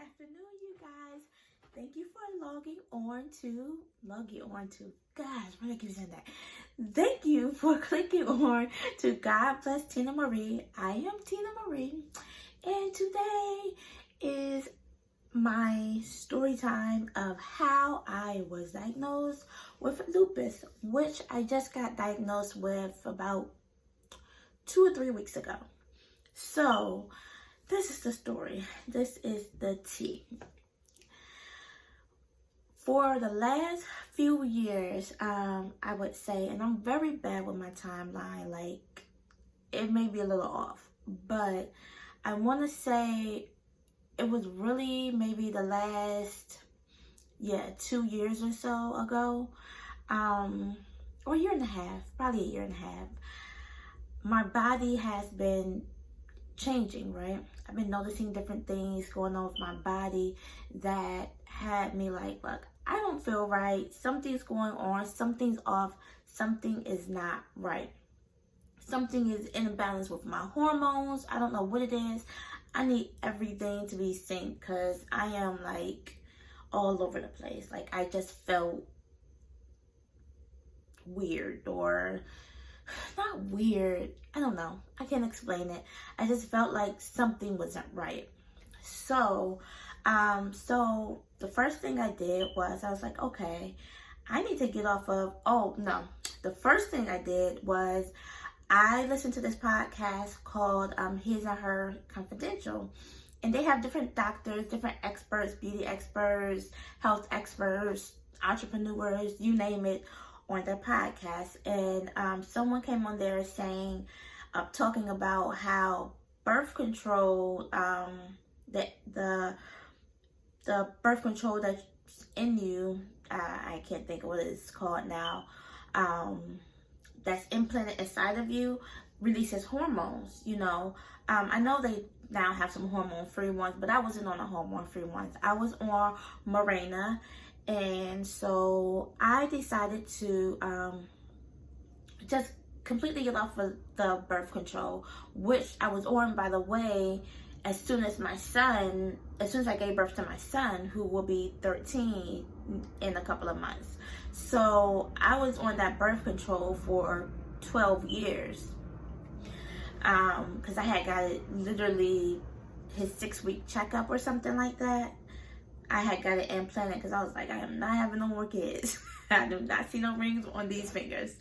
afternoon, you guys. Thank you for logging on to, gosh, why do I keep saying that? Thank you for clicking on to God Bless Tina Marie. I am Tina Marie, and today is my story time of how I was diagnosed with lupus, which I just got diagnosed with about 2 or 3 weeks ago. So, this is the story. This is the tea. For the last few years, I would say, and I'm very bad with my timeline, like, it may be a little off, but I want to say it was really maybe the last, 2 years or so ago, or a year and a half, probably a year and a half. My body has been changing, right? I've been noticing different things going on with my body that had me like, look, I don't feel right. Something's going on. Something's off. Something is not right. Something is in imbalance with my hormones. I don't know what it is. I need everything to be synced because I am like all over the place. Like I just felt weird, or not weird, I don't know, I can't explain it. I just felt like something wasn't right. So the first thing I did was I was like, okay, I need to get off of, the first thing I did was I listened to this podcast called His and Her Confidential, and they have different doctors, different experts, beauty experts, health experts, entrepreneurs, you name it, on their podcast. And someone came on there saying, talking about how birth control, the birth control that's in you, I can't think of what it's called now, that's implanted inside of you, releases hormones, you know. I know they now have some hormone-free ones, but I wasn't on the hormone-free ones. I was on Mirena. And so I decided to just completely get off of the birth control, which I was on, by the way, as soon as I gave birth to my son, who will be 13 in a couple of months. So I was on that birth control for 12 years. Because I had got it literally his 6-week checkup or something like that. I had got it implanted because I was like, I am not having no more kids. I do not see no rings on these fingers.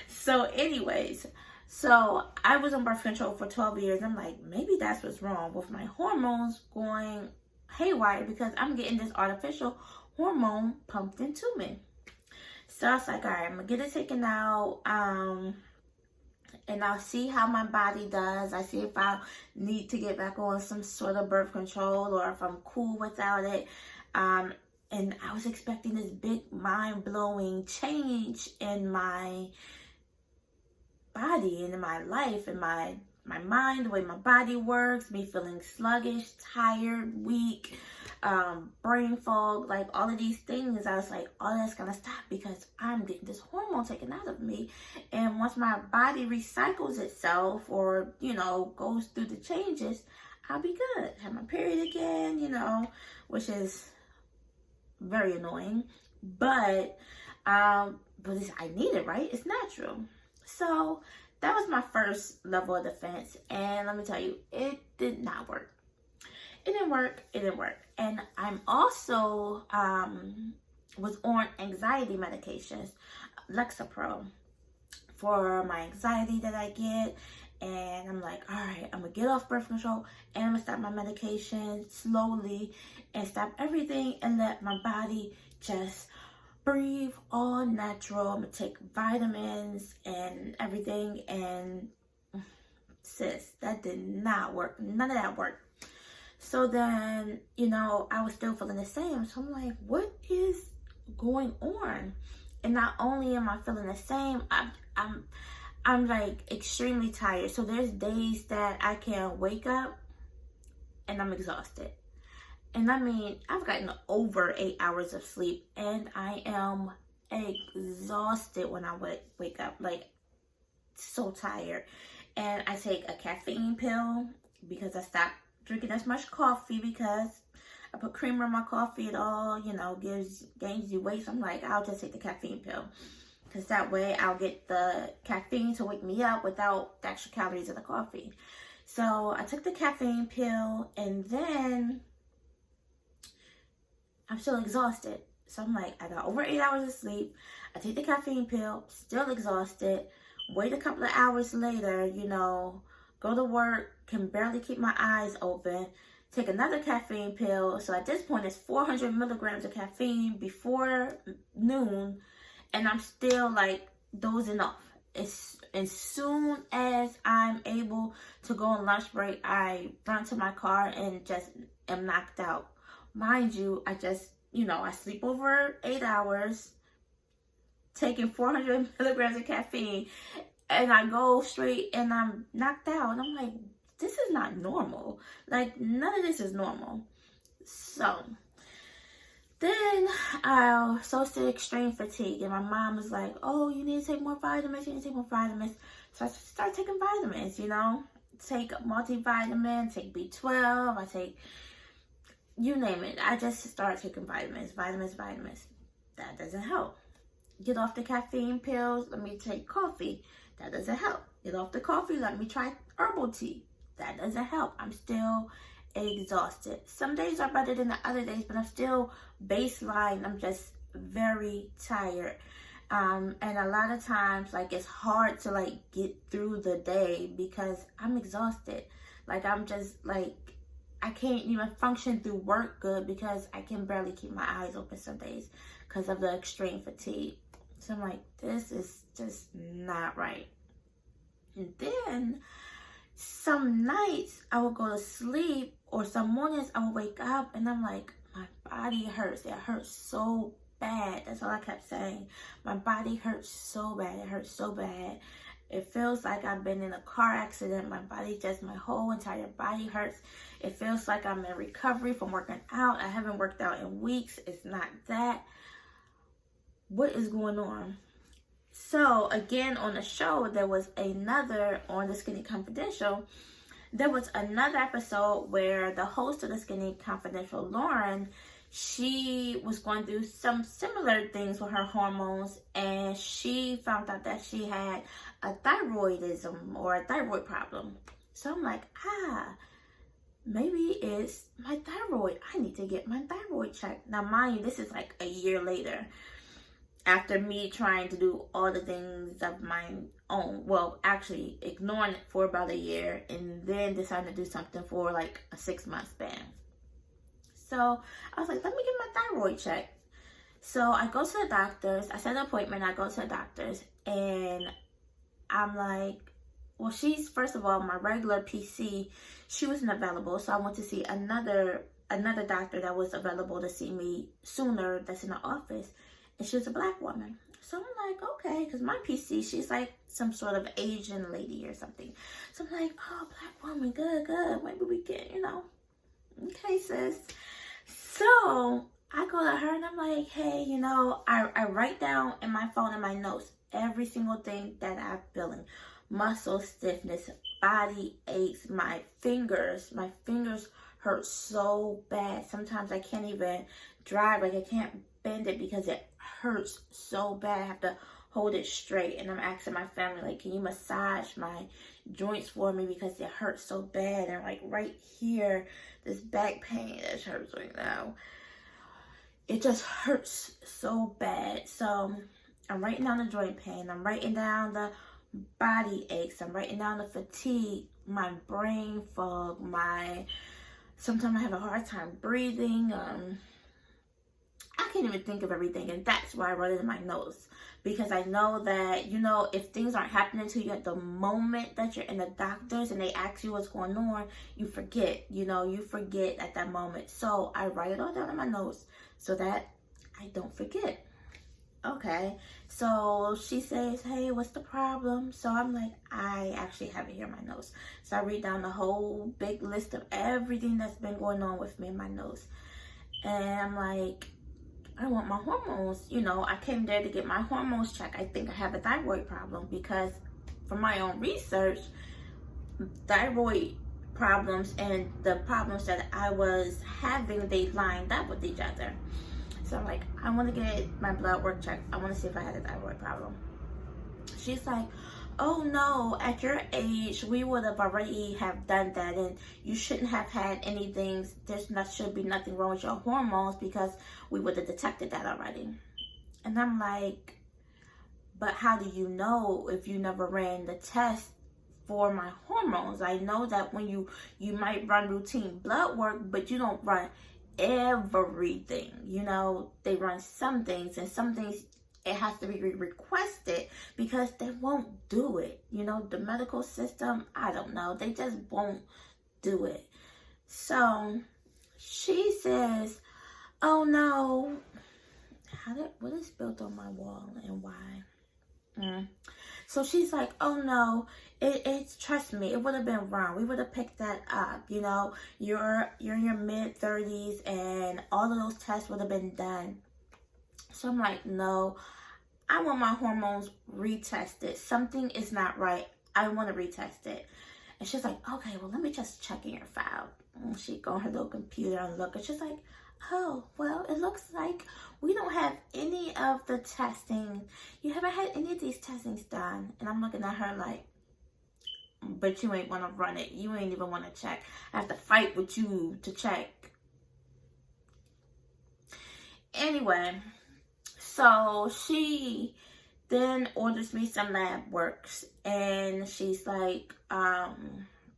So anyways, so I was on birth control for 12 years. I'm like, maybe that's what's wrong with my hormones going haywire, because I'm getting this artificial hormone pumped into me. So I was like, all right, I'm going to get it taken out. And I'll see how my body does. I see if I need to get back on some sort of birth control or if I'm cool without it. And I was expecting this big mind-blowing change in my body and in my life and my mind, the way my body works, me feeling sluggish, tired, weak, brain fog, like all of these things. I was like, oh, that's gonna stop because I'm getting this hormone taken out of me. And once my body recycles itself, or, you know, goes through the changes, I'll be good. Have my period again, you know, which is very annoying. But I need it, right? It's natural. So that was my first level of defense. And let me tell you, it did not work. It didn't work. And I'm also was on anxiety medications, Lexapro, for my anxiety that I get. And I'm like, all right, I'm gonna get off birth control and I'm gonna stop my medication slowly and stop everything and let my body just breathe all natural. I'm gonna take vitamins and everything. And sis, that did not work. None of that worked. So then, you know, I was still feeling the same. So I'm like, what is going on? And not only am I feeling the same, I'm like extremely tired. So there's days that I can wake up and I'm exhausted. And I mean, I've gotten over 8 hours of sleep and I am exhausted when I wake up, like so tired. And I take a caffeine pill because I stopped drinking as much coffee because I put creamer in my coffee at all, gains you weight. So I'm like, I'll just take the caffeine pill. Because that way I'll get the caffeine to wake me up without the extra calories of the coffee. So I took the caffeine pill, and then I'm still exhausted. So I'm like, I got over 8 hours of sleep. I take the caffeine pill, still exhausted. Wait a couple of hours later, go to work, can barely keep my eyes open. Take another caffeine pill. So at this point, it's 400 milligrams of caffeine before noon. And I'm still like dozing off. As soon as I'm able to go on lunch break, I run to my car and just am knocked out. Mind you, I just, I sleep over 8 hours, taking 400 milligrams of caffeine, and I go straight and I'm knocked out. And I'm like, this is not normal. Like, none of this is normal. So then I was so sick, extreme fatigue, and my mom was like, oh, you need to take more vitamins, So I started taking vitamins, take multivitamin, take B12, I take, you name it. I just started taking vitamins. That doesn't help. Get off the caffeine pills, let me take coffee. That doesn't help. Get off the coffee, let me try herbal tea. That doesn't help. I'm still exhausted. Some days are better than the other days, but I'm still baseline. I'm just very tired. And a lot of times, like, it's hard to, like, get through the day because I'm exhausted. Like, I'm just, like, I can't even function through work good because I can barely keep my eyes open some days because of the extreme fatigue. So I'm like, this is just not right. And then some nights I would go to sleep, or some mornings I would wake up and I'm like, my body hurts. It hurts so bad. That's all I kept saying. My body hurts so bad. It hurts so bad. It feels like I've been in a car accident. My whole entire body hurts. It feels like I'm in recovery from working out. I haven't worked out in weeks. It's not that. What is going on? So again, on the show, there was another, on the Skinny Confidential, there was another episode where the host of the Skinny Confidential, Lauren, she was going through some similar things with her hormones, and she found out that she had a thyroidism or a thyroid problem. So I'm like, maybe it's my thyroid. I need to get my thyroid checked. Now, mind you, this is like a year later, after me trying to do all the things of my own. Well, actually ignoring it for about a year and then deciding to do something for like a 6-month span. So I was like, let me get my thyroid checked. So I go to the doctors. I set an appointment. I go to the doctors and I'm like, well, first of all, my regular PC, she wasn't available. So I went to see another doctor that was available to see me sooner, that's in the office. And she was a black woman. So I'm like, okay, because my PC, she's like some sort of Asian lady or something. So I'm like, oh, black woman, good. Maybe we can, okay, sis. So I go to her and I'm like, hey, I write down in my phone and my notes every single thing that I'm feeling. Muscle stiffness, body aches, my fingers hurt so bad. Sometimes I can't even drive, like I can't bend it because it hurts so bad. I have to hold it straight, and I'm asking my family, like, can you massage my joints for me because it hurts so bad? And like right here, this back pain that hurts right now, it just hurts so bad. So I'm writing down the joint pain, I'm writing down the body aches, I'm writing down the fatigue, my brain fog, sometimes I have a hard time breathing. I can't even think of everything, and that's why I wrote it in my notes, because I know that, if things aren't happening to you at the moment that you're in the doctors and they ask you what's going on, you forget, you forget at that moment. So I write it all down in my notes so that I don't forget. Okay, so she says, hey, what's the problem? So I'm like, I actually have it here in my notes. So I read down the whole big list of everything that's been going on with me in my notes. And I'm like, I want my hormones. I came there to get my hormones checked. I think I have a thyroid problem because from my own research, thyroid problems, and the problems that I was having, they lined up with each other. So I'm like, I want to get my blood work checked. I want to see if I had a thyroid problem. She's like, oh no, at your age we would have already have done that, and you shouldn't have had anything. Should be nothing wrong with your hormones, because we would have detected that already. And I'm like, but how do you know if you never ran the test for my hormones? I know that when you might run routine blood work, but you don't run everything. You know, they run some things, and some things it has to be requested because they won't do it. You know, the medical system, I don't know, they just won't do it. So she says, oh no, what is built on my wall and why? So she's like, oh no, it's trust me, it would have been wrong. We would have picked that up. You know, you're in your mid-30s, and all of those tests would have been done. So I'm like, no, I want my hormones retested. Something is not right. I want to retest it. And she's like, okay, well, let me just check in your file. And she go on her little computer and look, and she's like, oh, well, it looks like we don't have any of the testing. You haven't had any of these testings done. And I'm looking at her like, but you ain't want to run it. You ain't even want to check. I have to fight with you to check. Anyway, so she then orders me some lab works, and she's like,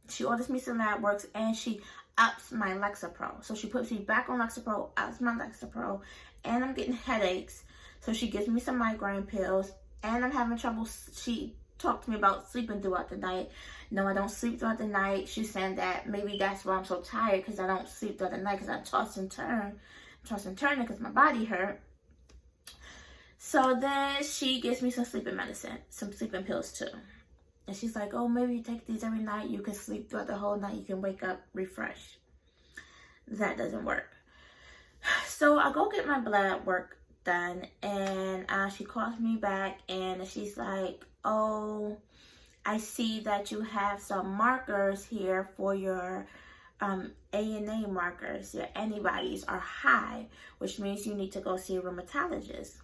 she orders me some lab works, and she ups my Lexapro. So she puts me back on Lexapro, ups my Lexapro, and I'm getting headaches. So she gives me some migraine pills, and I'm having trouble. She talked to me about sleeping throughout the night. No, I don't sleep throughout the night. She's saying that maybe that's why I'm so tired, because I don't sleep throughout the night, because I toss and turn because my body hurt. So then she gives me some sleeping medicine, some sleeping pills too. And she's like, oh, maybe you take these every night. You can sleep throughout the whole night. You can wake up refreshed. That doesn't work. So I go get my blood work done, and she calls me back, and she's like, oh, I see that you have some markers here for your ANA markers. Your antibodies are high, which means you need to go see a rheumatologist.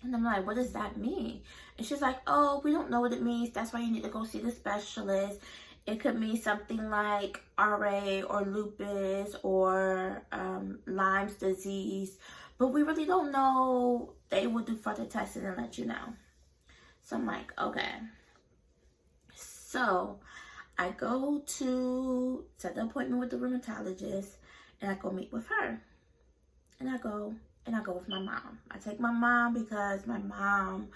And I'm like, what does that mean? And she's like, oh, we don't know what it means. That's why you need to go see the specialist. It could mean something like RA or lupus or Lyme's disease. But we really don't know. They will do further testing and let you know. So I'm like, okay. So I go to set the appointment with the rheumatologist, and I go meet with her. And I go with my mom. I take my mom because my mom,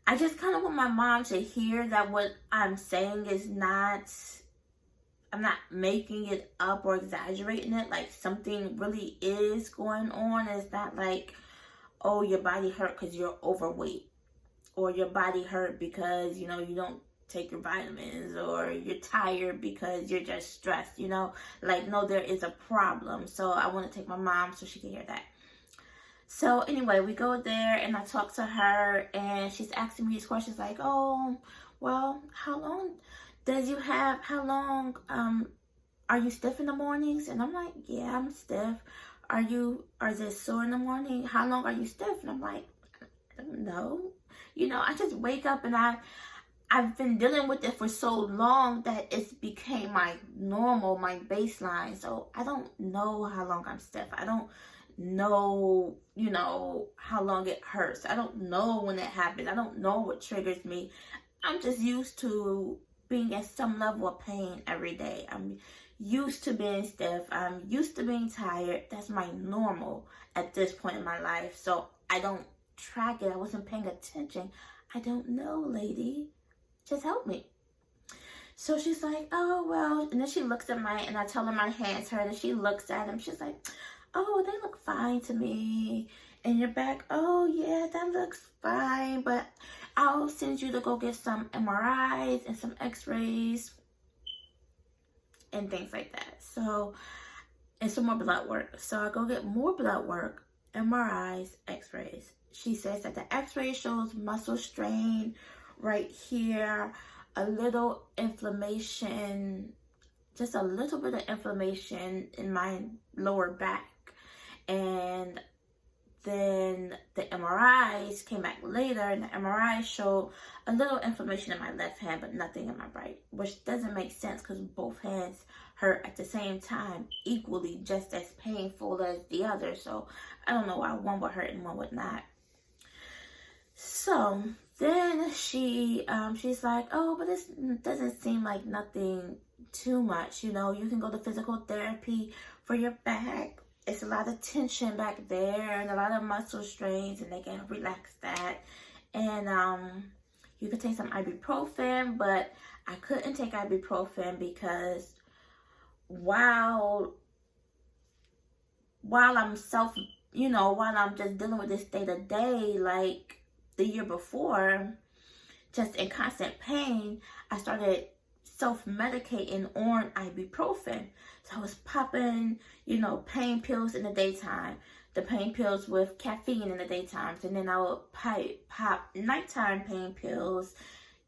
I just kind of want my mom to hear that what I'm saying is not, I'm not making it up or exaggerating it. Like, something really is going on. It's not like, oh, your body hurt because you're overweight, or your body hurt because, you know, you don't take your vitamins, or you're tired because you're just stressed, you know. Like, no, there is a problem. So I want to take my mom so she can hear that. So anyway, we go there, and I talk to her, and she's asking me these questions like, oh, well, how long are you stiff in the mornings? And I'm like, yeah, I'm stiff. Is it sore in the morning? How long are you stiff? And I'm like, I don't know. You know, I just wake up, and I've been dealing with it for so long that it's became my normal, my baseline. So I don't know how long I'm stiff. I don't know, you know, how long it hurts. I don't know when it happens. I don't know what triggers me. I'm just used to being in some level of pain every day. I'm used to being stiff. I'm used to being tired. That's my normal at this point in my life. So I don't track it. I wasn't paying attention. I don't know, lady. Just help me. So she's like, oh, well, and then she looks at and I tell her my hands hurt, and she looks at them. She's like, oh, they look fine to me. And your back, oh, yeah, that looks fine, but I'll send you to go get some MRIs and some x-rays and things like that. So, and some more blood work. So I go get more blood work, MRIs, x-rays. She says that the x-ray shows muscle strain right here. a little inflammation, just a little bit of inflammation in my lower back. And then the MRIs came back later, and the MRI showed a little inflammation in my left hand, but nothing in my right, which doesn't make sense because both hands hurt at the same time, equally, just as painful as the other. So I don't know why one would hurt and one would not. So then she's like, oh, but this doesn't seem like nothing too much. You know, you can go to physical therapy for your back. It's a lot of tension back there and a lot of muscle strains, and they can relax that. And you could take some ibuprofen, but I couldn't take ibuprofen because while I'm while I'm just dealing with this day to day, like the year before, just in constant pain, I started self-medicating on ibuprofen. So I was popping, pain pills in the daytime, the pain pills with caffeine in the daytime, and then I would pop nighttime pain pills,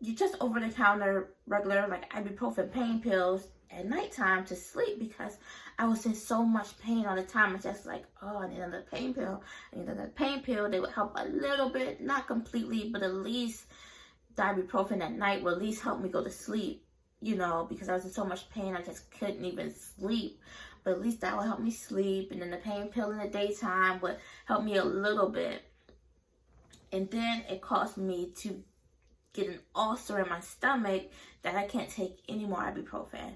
just over-the-counter regular like ibuprofen pain pills at nighttime to sleep, because I was in so much pain all the time. It's just like, oh, I need another pain pill. I need another pain pill. They would help a little bit, not completely, but at least the ibuprofen at night will at least help me go to sleep, because I was in so much pain I just couldn't even sleep. But at least that would help me sleep. And then the pain pill in the daytime would help me a little bit. And then it caused me to get an ulcer in my stomach that I can't take any more ibuprofen,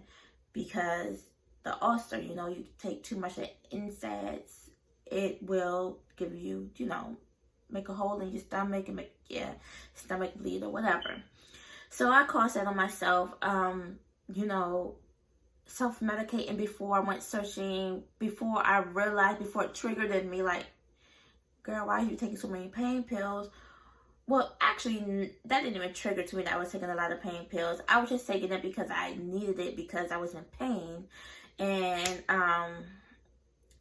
because the ulcer, you take too much of NSAIDs, it will give you, make a hole in your stomach and make your stomach bleed or whatever. So I caused that on myself, self-medicating before I went searching, before I realized, before it triggered in me, like, girl, why are you taking so many pain pills? Well, actually, that didn't even trigger to me that I was taking a lot of pain pills. I was just taking it because I needed it, because I was in pain. And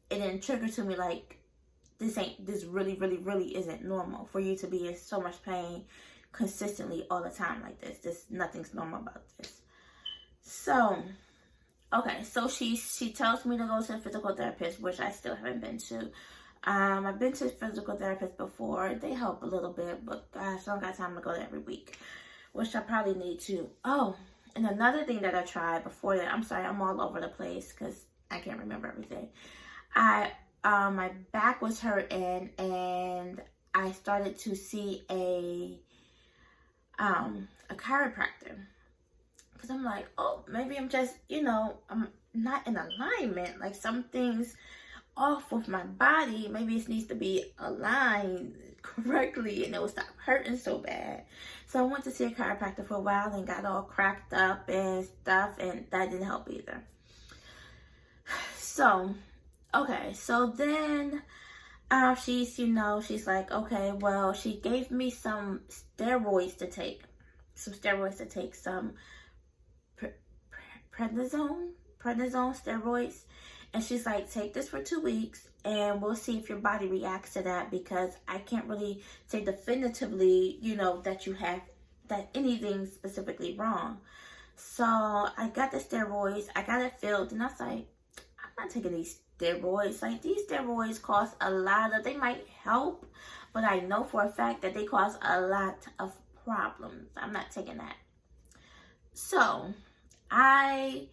it didn't trigger to me like, this really, really, really isn't normal for you to be in so much pain consistently all the time like this. Nothing's normal about this. So, okay, so she tells me to go to a physical therapist, which I still haven't been to. I've been to physical therapists before. They help a little bit, but gosh, I don't got time to go there every week, which I probably need to. Oh, and another thing that I tried before that, I'm sorry, I'm all over the place because I can't remember everything. My back was hurting, and I started to see a chiropractor, because I'm like, oh, maybe I'm just, I'm not in alignment. Like, something's off with my body. Maybe it needs to be aligned correctly, and it will stop hurting so bad. So I went to see a chiropractor for a while and got all cracked up and stuff, and that didn't help either. So, okay, so then she's like, okay, well, she gave me some steroids to take, some prednisone steroids. And she's like, take this for 2 weeks and we'll see if your body reacts to that, because I can't really say definitively, that anything's specifically wrong. So I got the steroids, I got it filled, and I was like, I'm not taking these steroids. Like, these steroids cause they might help, but I know for a fact that they cause a lot of problems. I'm not taking that. So I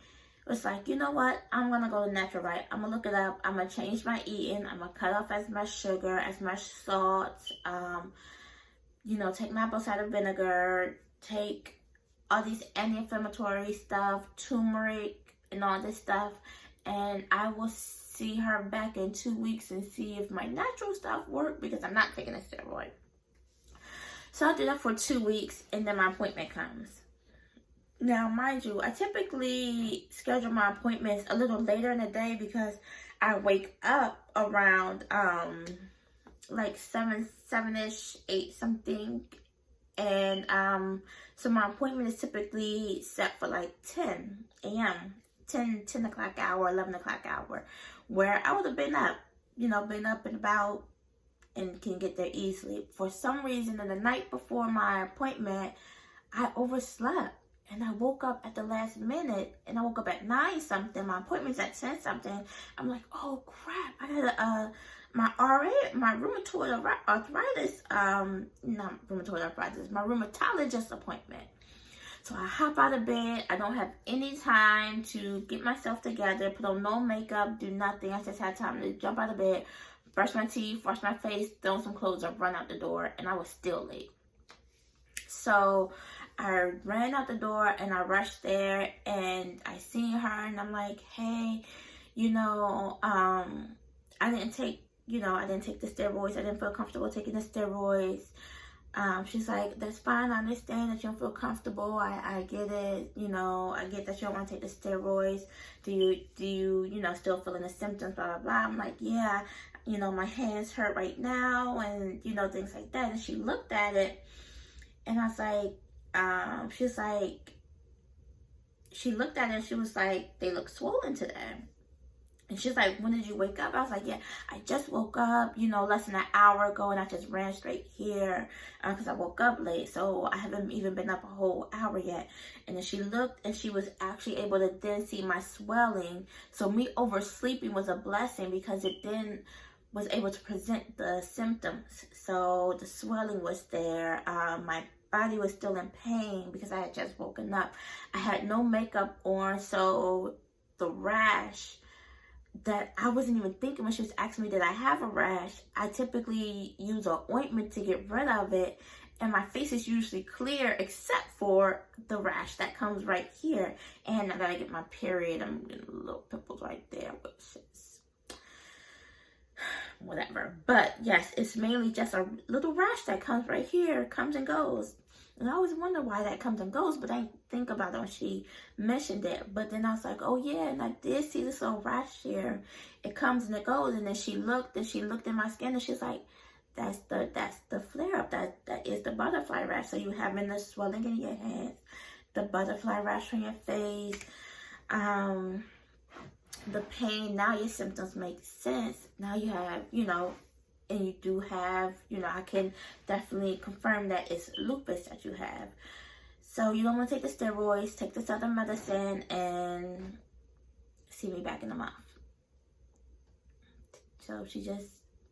was like, you know what? I'm going to go to natural right. I'm going to look it up. I'm going to change my eating. I'm going to cut off as much sugar, as much salt, take my apple cider vinegar, take all these anti-inflammatory stuff, turmeric, and all this stuff. And I will see her back in 2 weeks and see if my natural stuff worked, because I'm not taking a steroid. So I did that for 2 weeks, and then my appointment comes. Now, mind you, I typically schedule my appointments a little later in the day, because I wake up around like 7-ish, 8 something. And so my appointment is typically set for like 10 a.m. 10 o'clock hour, 11 o'clock hour, where I would have been up, been up and about and can get there easily. For some reason, in the night before my appointment, I overslept. And I woke up at the last minute, and I woke up at 9 something. My appointment's at 10 something. I'm like, oh crap, I got my RA, my rheumatoid arthritis, not rheumatoid arthritis, my rheumatologist appointment. So I hop out of bed. I don't have any time to get myself together, put on no makeup, do nothing. I just had time to jump out of bed, brush my teeth, wash my face, throw some clothes up, run out the door, and I was still late. So I ran out the door and I rushed there, and I seen her, and I'm like, hey, I didn't take the steroids. I didn't feel comfortable taking the steroids. She's like, that's fine. I understand that you don't feel comfortable. I get it. I get that you don't want to take the steroids. Do you still feeling the symptoms, blah, blah, blah. I'm like, yeah, my hands hurt right now, and, things like that. And she looked at it, and I was like, she looked at it, and she was like, they look swollen today. And she's like, when did you wake up? I was like, yeah, I just woke up, less than an hour ago, and I just ran straight here because I woke up late. So I haven't even been up a whole hour yet. And then she looked, and she was actually able to then see my swelling. So me oversleeping was a blessing, because it then was able to present the symptoms. So the swelling was there. My body was still in pain because I had just woken up. I had no makeup on, so the rash that I wasn't even thinking when she was asking me, did I have a rash? I typically use an ointment to get rid of it, and my face is usually clear except for the rash that comes right here. And I gotta get my period. I'm getting little pimples right there, which is whatever. But yes, it's mainly just a little rash that comes right here, comes and goes. And I always wonder why that comes and goes, but I didn't think about it when she mentioned it. But then I was like, oh yeah, and I did see this little rash here. It comes and it goes. And then she looked at my skin, and she's like, that's the flare up. That is the butterfly rash. So you having the swelling in your hands, the butterfly rash on your face, the pain. Now your symptoms make sense. Now you have, and you do have, I can definitely confirm that it's lupus that you have. So you don't want to take the steroids, take this other medicine, and see me back in a month. So she just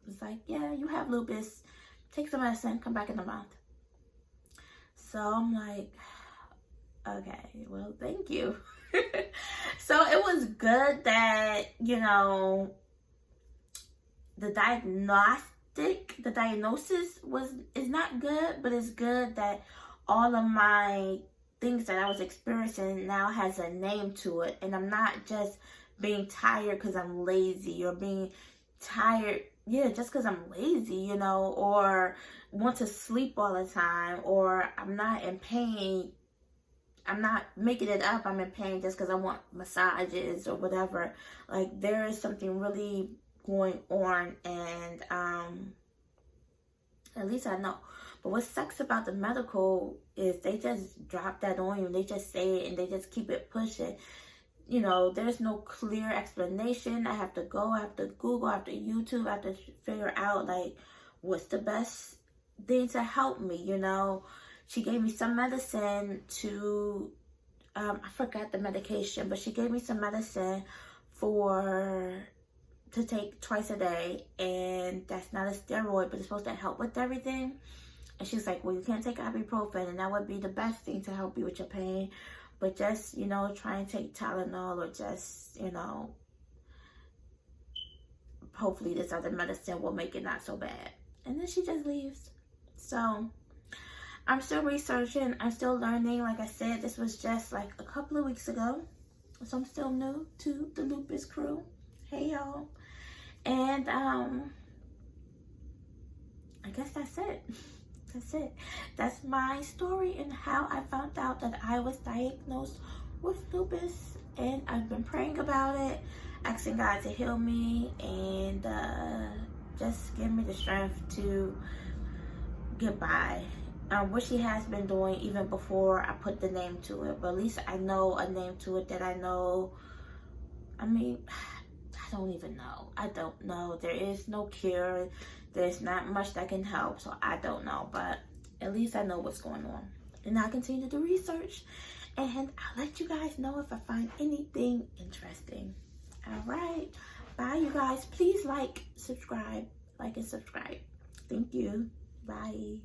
was like, yeah, you have lupus, take some medicine, come back in a month. So I'm like, okay, well, thank you. So it was good that, the diagnosis is not good, but it's good that all of my things that I was experiencing now has a name to it, and I'm not just being tired because I'm lazy, or being tired, just because I'm lazy, or want to sleep all the time, or I'm not in pain. I'm not making it up. I'm in pain just because I want massages or whatever. Like, there is something really going on, and at least I know. But what sucks about the medical is they just drop that on you, and they just say it, and they just keep it pushing. There's no clear explanation. I have to Google, I have to YouTube, I have to figure out, like, what's the best thing to help me. She gave me some medicine to I forgot the medication, but she gave me some medicine to take twice a day, and that's not a steroid, but it's supposed to help with everything. And she's like, well, you can't take ibuprofen, and that would be the best thing to help you with your pain, but just, try and take Tylenol, or just, hopefully this other medicine will make it not so bad. And then she just leaves. So I'm still researching, I'm still learning. Like I said, this was just like a couple of weeks ago, so I'm still new to the lupus crew. Hey y'all. And I guess that's it. That's my story, and how I found out that I was diagnosed with lupus. And I've been praying about it, asking God to heal me, and just give me the strength to get by. What she has been doing even before I put the name to it, but at least I know a name to it that I know. I mean, I don't even know. I don't know. There is no cure. There's not much that can help, so I don't know. But at least I know what's going on. And I continue to do research And I'll let you guys know if I find anything interesting. All right. Bye, you guys. Please like, subscribe. Like and subscribe. Thank you. Bye.